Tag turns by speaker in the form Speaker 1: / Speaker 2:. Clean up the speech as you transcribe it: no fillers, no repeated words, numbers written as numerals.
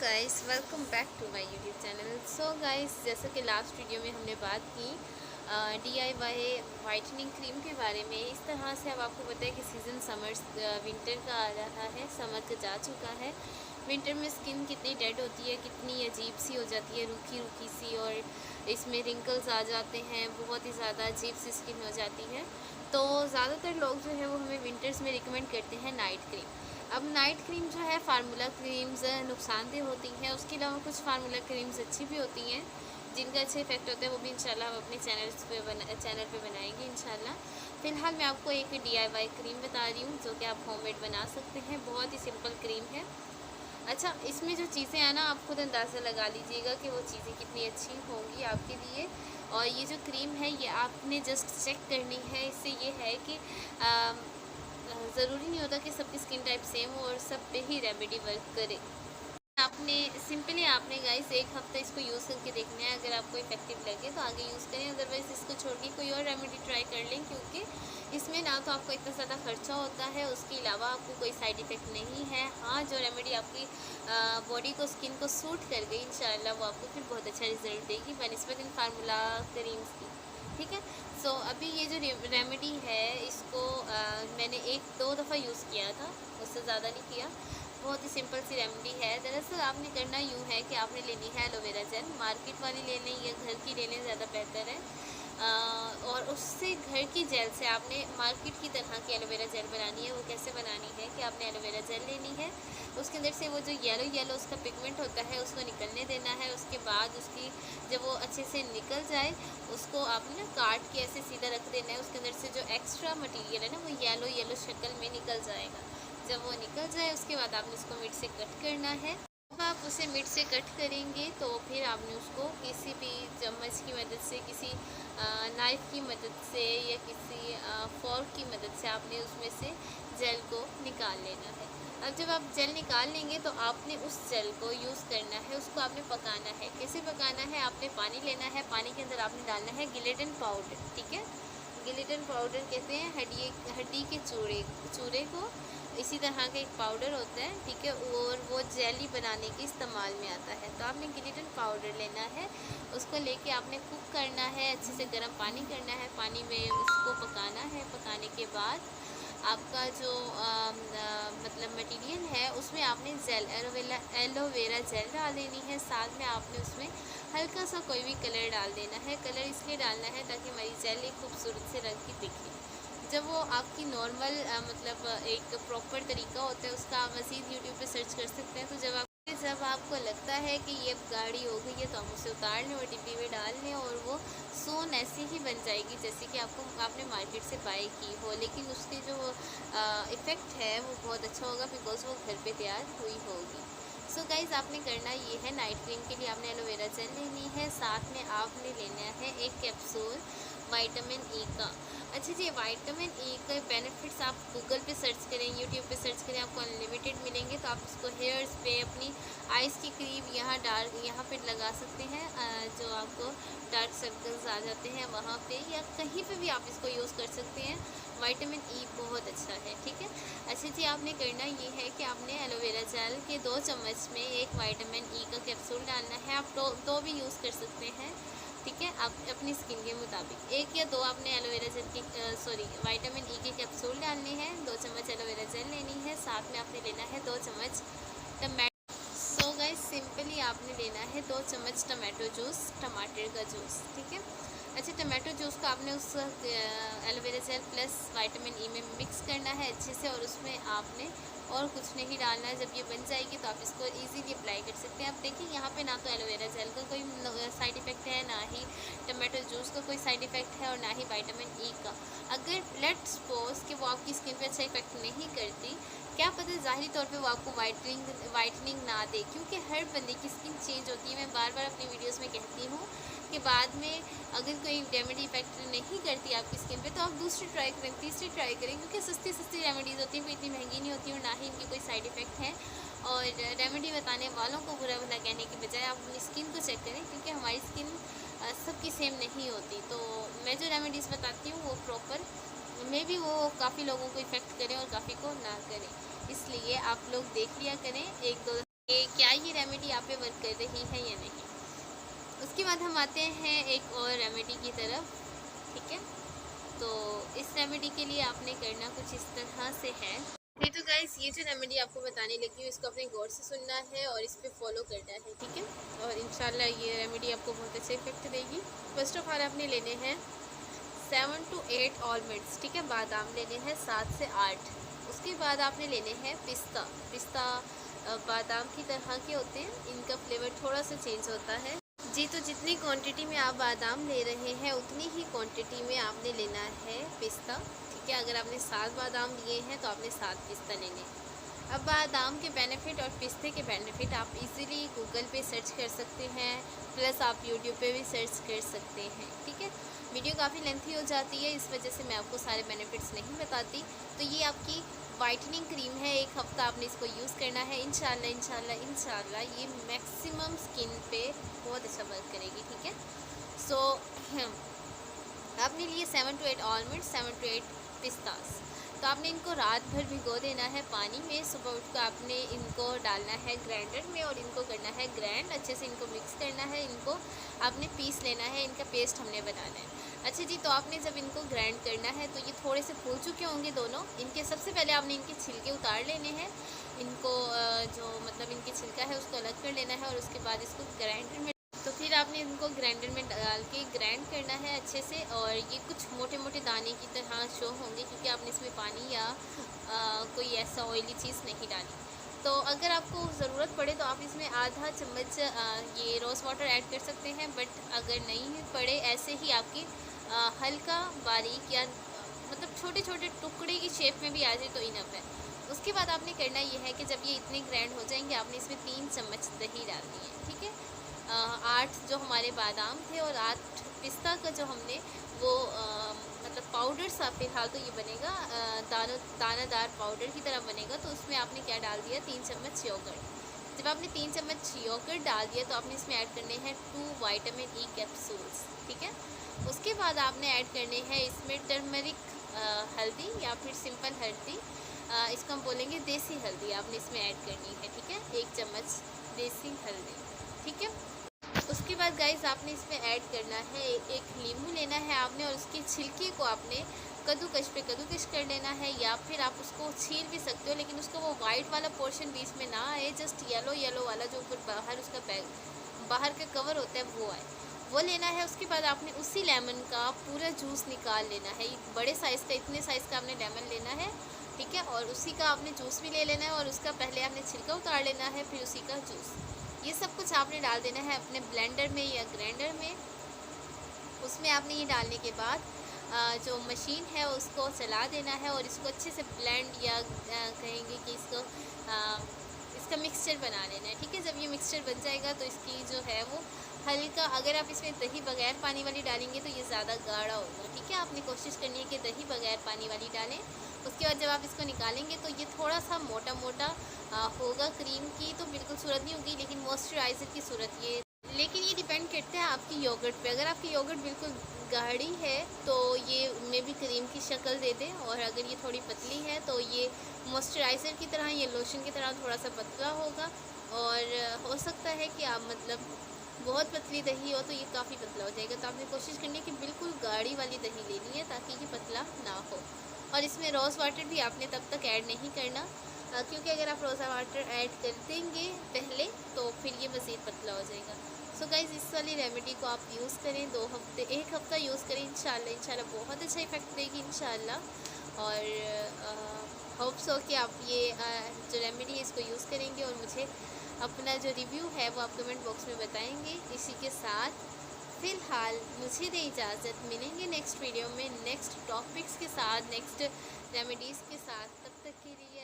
Speaker 1: Guys, welcome back to my YouTube channel. So guys, जैसा कि last video में हमने बात की DIY वाइटनिंग क्रीम के बारे में। इस तरह से अब आपको पता है कि सीज़न विंटर का आ रहा है, समर का जा चुका है। विंटर में स्किन कितनी डेड होती है, कितनी अजीब सी हो जाती है, रूखी रूखी सी, और इसमें रिंकल्स आ जाते हैं, बहुत ही ज़्यादा अजीब सी स्किन हो जाती है। तो ज़्यादातर लोग जो है वो हमें विंटर्स में रिकमेंड करते हैं नाइट क्रीम। अब नाइट क्रीम जो है फार्मूला क्रीम्स नुकसानदेह होती हैं, उसके अलावा कुछ फार्मूला क्रीम्स अच्छी भी होती हैं जिनका अच्छे इफेक्ट होता है। वो भी इंशाल्लाह हम अपने चैनल पे बनाएंगे इंशाल्लाह। फ़िलहाल मैं आपको एक DIY क्रीम बता रही हूँ जो कि आप होममेड बना सकते हैं। बहुत ही सिंपल क्रीम है। अच्छा, इसमें जो चीज़ें हैं ना, आप खुद अंदाज़ा लगा लीजिएगा कि वो चीज़ें कितनी अच्छी होंगी आपके लिए। और ये जो क्रीम है ये आपने जस्ट चेक करनी है। इससे ये है कि ज़रूरी नहीं होता कि सबकी स्किन टाइप सेम हो और सब पे ही रेमेडी वर्क करे। आपने गाइस एक हफ्ता इसको यूज़ करके देखना है। अगर आपको इफेक्टिव लगे तो आगे यूज़ करें, अदरवाइज़ इसको छोड़ के कोई और रेमेडी ट्राई कर लें, क्योंकि इसमें ना तो आपको इतना ज़्यादा खर्चा होता है, उसके अलावा आपको कोई साइड इफ़ेक्ट नहीं है। हाँ, जो रेमेडी आपकी बॉडी को, स्किन को सूट कर गई, इंशाल्लाह वो आपको फिर बहुत अच्छा रिजल्ट देगी बनिस्बत इन फार्मूला क्रीम्स की। ठीक है। सो अभी ये जो रेमेडी है इसको मैंने 1-2 दफ़ा यूज़ किया था, उससे ज़्यादा नहीं किया। बहुत ही सिंपल सी रेमेडी है। दरअसल आपने करना यूँ है कि आपने लेनी है एलोवेरा जेल। मार्केट वाली ले लें या घर की ले लें, ज़्यादा बेहतर है। और उससे घर की जेल से आपने मार्केट की तरह की एलोवेरा जेल बनानी है। वो कैसे बनानी है कि आपने एलोवेरा जेल लेनी है, उसके अंदर से वो जो येलो उसका पिगमेंट होता है उसको निकलने देना है। उसके बाद उसकी जब वो अच्छे से निकल जाए, उसको आपने ना काट के ऐसे सीधा रख देना है। उसके अंदर से जो एक्स्ट्रा मटेरियल है ना, वो येलो शक्ल में निकल जाएगा। जब वो निकल जाए उसके बाद आपने उसको मिड से कट करना है। जब आप उसे मिड से कट करेंगे तो फिर आपने उसको किसी भी चम्मच की मदद से, किसी नाइफ़ की मदद से या किसी फोर्क की मदद से आपने उसमें से जेल को निकाल लेना है। अब जब आप जेल निकाल लेंगे तो आपने उस जेल को यूज़ करना है, उसको आपने पकाना है। कैसे पकाना है? आपने पानी लेना है, पानी के अंदर आपने डालना है गिलेटिन पाउडर। ठीक है। गिलेटिन पाउडर कहते हैं हड्डी के चूरे को। इसी तरह का एक पाउडर होता है, ठीक है, और वो जेली बनाने के इस्तेमाल में आता है। तो आपने गिलेटिन पाउडर लेना है, उसको लेके आपने कुक करना है, अच्छे से गर्म पानी करना है, पानी में उसको पकाना है। पकाने के बाद आपका जो मतलब मटेरियल है उसमें आपने एलोवेरा जेल डाल देनी है। साथ में आपने उसमें हल्का सा कोई भी कलर डाल देना है। कलर इसलिए डालना है ताकि हमारी जेल एक खूबसूरत से रंग की दिखे। जब वो आपकी नॉर्मल मतलब एक प्रॉपर तरीका होता है उसका, आप मज़ीद यूट्यूब पे सर्च कर सकते हैं। तो जब आपको लगता है कि ये अब गाढ़ी हो गई है तो हम उसे उतार लें और डिब्बी में डाल लें, और वो सोन ऐसी ही बन जाएगी जैसे कि आपने मार्केट से बाय की हो। लेकिन उसकी जो इफ़ेक्ट है वो बहुत अच्छा होगा, बिकॉज वो घर पे तैयार हुई होगी। सो गाइज़, आपने करना ये है, नाइट क्रीम के लिए आपने एलोवेरा जेल लेनी है। साथ में आपने लेना है एक कैप्सूल विटामिन ई का। अच्छा जी, विटामिन ई के बेनिफिट्स आप गूगल पे सर्च करें, यूट्यूब पे सर्च करें, आपको अनलिमिटेड मिलेंगे। तो आप इसको हेयर्स पे, अपनी आइज़ की क्रीम यहाँ पे लगा सकते हैं। जो आपको डार्क सर्कल्स आ जाते हैं वहाँ पे, या कहीं पे भी आप इसको यूज़ कर सकते हैं। विटामिन ई बहुत अच्छा है। ठीक है। अच्छा जी, आपने करना ये है कि आपने एलोवेरा जेल के 2 चम्मच में एक विटामिन ई का कैप्सूल डालना है। आप दो भी यूज़ कर सकते हैं, ठीक है, आप अपनी स्किन के मुताबिक। 1 या 2 आपने एलोवेरा जेल की विटामिन ई के कैप्सूल डालने हैं। 2 चम्मच एलोवेरा जेल लेनी है। साथ में आपने लेना है 2 चम्मच टमाटो। सो गाइस, सिंपली आपने लेना है 2 चम्मच टमाटो जूस, टमाटर का जूस। ठीक है। अच्छा, टमाटो जूस को आपने उस aloe vera gel plus vitamin E में मिक्स करना है अच्छे से, और उसमें आपने और कुछ नहीं डालना है। जब ये बन जाएगी तो आप इसको इजीली अप्लाई कर सकते हैं। आप देखिए यहाँ पे ना तो एलोवेरा जेल का कोई साइड इफ़ेक्ट है, ना ही टमाटो जूस का कोई साइड इफ़ेक्ट है, और ना ही विटामिन ई का। अगर लेट्स सपोज कि वो आपकी स्किन पे अच्छा इफेक्ट नहीं करती, क्या पता ज़ाहिरी तौर पे वो आपको वाइटनिंग ना दे, क्योंकि हर बंदे की स्किन चेंज होती है। मैं बार बार अपनी वीडियोस में कहती हूँ कि बाद में अगर कोई रेमेडी इफेक्ट नहीं करती आपकी स्किन पे, तो आप दूसरी ट्राई करें, तीसरी ट्राई करें, क्योंकि सस्ती रेमेडीज़ होती हैं, कोई इतनी महंगी नहीं होती और ना ही इनकी कोई साइड इफ़ेक्ट है। और रेमेडी बताने वालों को बुरा भला कहने की बजाय आप अपनी स्किन को चेक करें, क्योंकि हमारी स्किन सबकी सेम नहीं होती। तो मैं जो रेमेडीज़ बताती हूँ वो प्रॉपर मे भी वो काफ़ी लोगों को इफ़ेक्ट करें और काफ़ी को ना करें, इसलिए आप लोग देख लिया करें 1-2 कि क्या ये रेमेडी आप पे वर्क कर रही है या नहीं। उसके बाद हम आते हैं एक और रेमेडी की तरफ, ठीक है। तो इस रेमेडी के लिए आपने करना कुछ इस तरह से है। नहीं तो गाइस, ये जो रेमेडी आपको बताने लगी हूँ, इसको अपने गौर से सुनना है और इस पर फॉलो करना है, ठीक है। और इंशाल्लाह ये रेमेडी आपको बहुत अच्छे इफेक्ट देगी। फर्स्ट ऑफ ऑल आपने लेने हैं 7 to 8 ऑलमंड्स, ठीक है। बादाम लेने हैं 7 से 8। उसके बाद आपने लेने हैं पिस्ता। पिस्ता बादाम की तरह के होते हैं, इनका फ्लेवर थोड़ा सा चेंज होता है जी। तो जितनी क्वांटिटी में आप बादाम ले रहे हैं उतनी ही क्वांटिटी में आपने लेना है पिस्ता, ठीक है। अगर आपने 7 बादाम लिए हैं तो आपने 7 पिस्ता लेने। अब बादाम के बेनिफिट और पिस्ते के बेनिफिट आप इजीली गूगल पे सर्च कर सकते हैं, प्लस आप यूट्यूब पे भी सर्च कर सकते हैं, ठीक है। वीडियो काफ़ी लेंथी हो जाती है, इस वजह से मैं आपको सारे बेनिफिट्स नहीं बताती। तो ये आपकी वाइटनिंग क्रीम है, 1 हफ़्ता आपने इसको यूज़ करना है। इंशाल्लाह इंशाल्लाह इंशाल्लाह ये मैक्सिमम स्किन पे बहुत अच्छा वर्क करेगी, ठीक है। सो आपने लिए 7 to 8 ऑलमंड, 7 to 8 पिस्तास। तो आपने इनको रात भर भिगो देना है पानी में। सुबह उठ कर आपने इनको डालना है ग्राइंडर में और इनको करना है ग्राइंड, अच्छे से इनको मिक्स करना है। इनको आपने पीस लेना है, इनका पेस्ट हमने बनाना है। अच्छा जी, तो आपने जब इनको ग्राइंड करना है तो ये थोड़े से फूल चुके होंगे दोनों। इनके सबसे पहले आपने इनके छिलके उतार लेने हैं। इनको जो मतलब इनके छिलका है उसको अलग कर लेना है और उसके बाद इसको ग्राइंडर में, तो फिर आपने इनको ग्राइंडर में डाल के ग्राइंड करना है अच्छे से। और ये कुछ मोटे मोटे दाने की तरह शो होंगे, क्योंकि आपने इसमें पानी या कोई ऐसा ऑयली चीज़ नहीं डाली। तो अगर आपको ज़रूरत पड़े तो आप इसमें आधा चम्मच ये रोज़ वाटर ऐड कर सकते हैं, बट अगर नहीं पड़े, ऐसे ही आपकी हल्का बारीक या मतलब छोटे छोटे टुकड़े की शेप में भी आ जाए तो इनफ है। उसके बाद आपने करना ये है कि जब ये इतने ग्राइंड हो जाएंगे, आपने इसमें 3 चम्मच दही डालनी है, ठीक है। 8 जो हमारे बादाम थे और 8 पिस्ता का जो हमने वो मतलब पाउडर सा फ़िलहाल तो ये बनेगा दानादार पाउडर की तरह बनेगा। तो उसमें आपने क्या डाल दिया, 3 चम्मच योगर्ट। जब आपने 3 चम्मच योगर्ट डाल दिया तो आपने इसमें ऐड करने हैं 2 विटामिन ई कैप्सूल्स, ठीक है। उसके बाद आपने ऐड करने हैं इसमें टर्मरिक हल्दी या फिर सिंपल हल्दी, इसको हम बोलेंगे देसी हल्दी, आपने इसमें ऐड करनी है, ठीक है। 1 चम्मच देसी हल्दी, ठीक है। उसके बाद गाइस आपने इसमें ऐड करना है एक नींबू लेना है आपने, और उसके छिलके को आपने कद्दूकश पे कद्दूकश कर लेना है, या फिर आप उसको छील भी सकते हो, लेकिन उसका वो वाइट वाला पोर्शन बीच में ना आए, जस्ट येलो येलो वाला जो ऊपर बाहर उसका बाहर का कवर होता है वो आए, वो लेना है। उसके बाद आपने उसी लेमन का पूरा जूस निकाल लेना है। बड़े साइज़ का, इतने साइज़ का आपने लेमन लेना है, ठीक है। और उसी का आपने जूस भी ले लेना है, और उसका पहले आपने छिलका उतार लेना है, फिर उसी का जूस। ये सब कुछ आपने डाल देना है अपने ब्लेंडर में या ग्राइंडर में। उसमें आपने ये डालने के बाद जो मशीन है उसको चला देना है और इसको अच्छे से ब्लेंड या कहेंगे कि इसका मिक्सचर बना लेना है, ठीक है। जब ये मिक्सचर बन जाएगा तो इसकी जो है वो हल्का, अगर आप इसमें दही बगैर पानी वाली डालेंगे तो ये ज़्यादा गाढ़ा होगा, ठीक है। आपने कोशिश करनी है कि दही बगैर पानी वाली डालें। उसके बाद जब आप इसको निकालेंगे तो ये थोड़ा सा मोटा मोटा होगा, क्रीम की तो बिल्कुल सूरत नहीं होगी, लेकिन मॉइस्चराइज़र की सूरत ये। लेकिन ये डिपेंड करता है आपकी योगर्ट पे। अगर आपकी योगर्ट बिल्कुल गाढ़ी है तो ये मे भी क्रीम की शक्ल दे दे, और अगर ये थोड़ी पतली है तो ये मॉइस्चराइज़र की तरह, ये लोशन की तरह थोड़ा सा पतला होगा। और हो सकता है कि आप मतलब बहुत पतली दही हो तो ये काफ़ी पतला हो जाएगा। तो आपने कोशिश करनी है कि बिल्कुल गाढ़ी वाली दही लेनी है ताकि ये पतला ना हो। और इसमें रोज़ वाटर भी आपने तब तक ऐड नहीं करना, क्योंकि अगर आप रोज़ा वाटर ऐड कर देंगे पहले तो फिर ये मज़ीद पतला हो जाएगा। सो गाइज़, इस वाली रेमेडी को आप यूज़ करें, 2 हफ्ते 1 हफ़्ता यूज़ करें, इंशाल्लाह बहुत अच्छा इफ़ेक्ट देगी इंशाल्लाह। और होप्स हो कि आप ये जो रेमेडी है इसको यूज़ करेंगे और मुझे अपना जो रिव्यू है वो आप कमेंट बॉक्स में बताएंगे। इसी के साथ फ़िलहाल मुझे दे इजाज़त, मिलेंगे नेक्स्ट वीडियो में नेक्स्ट टॉपिक्स के साथ, नेक्स्ट रेमेडीज़ के साथ। तब तक के लिए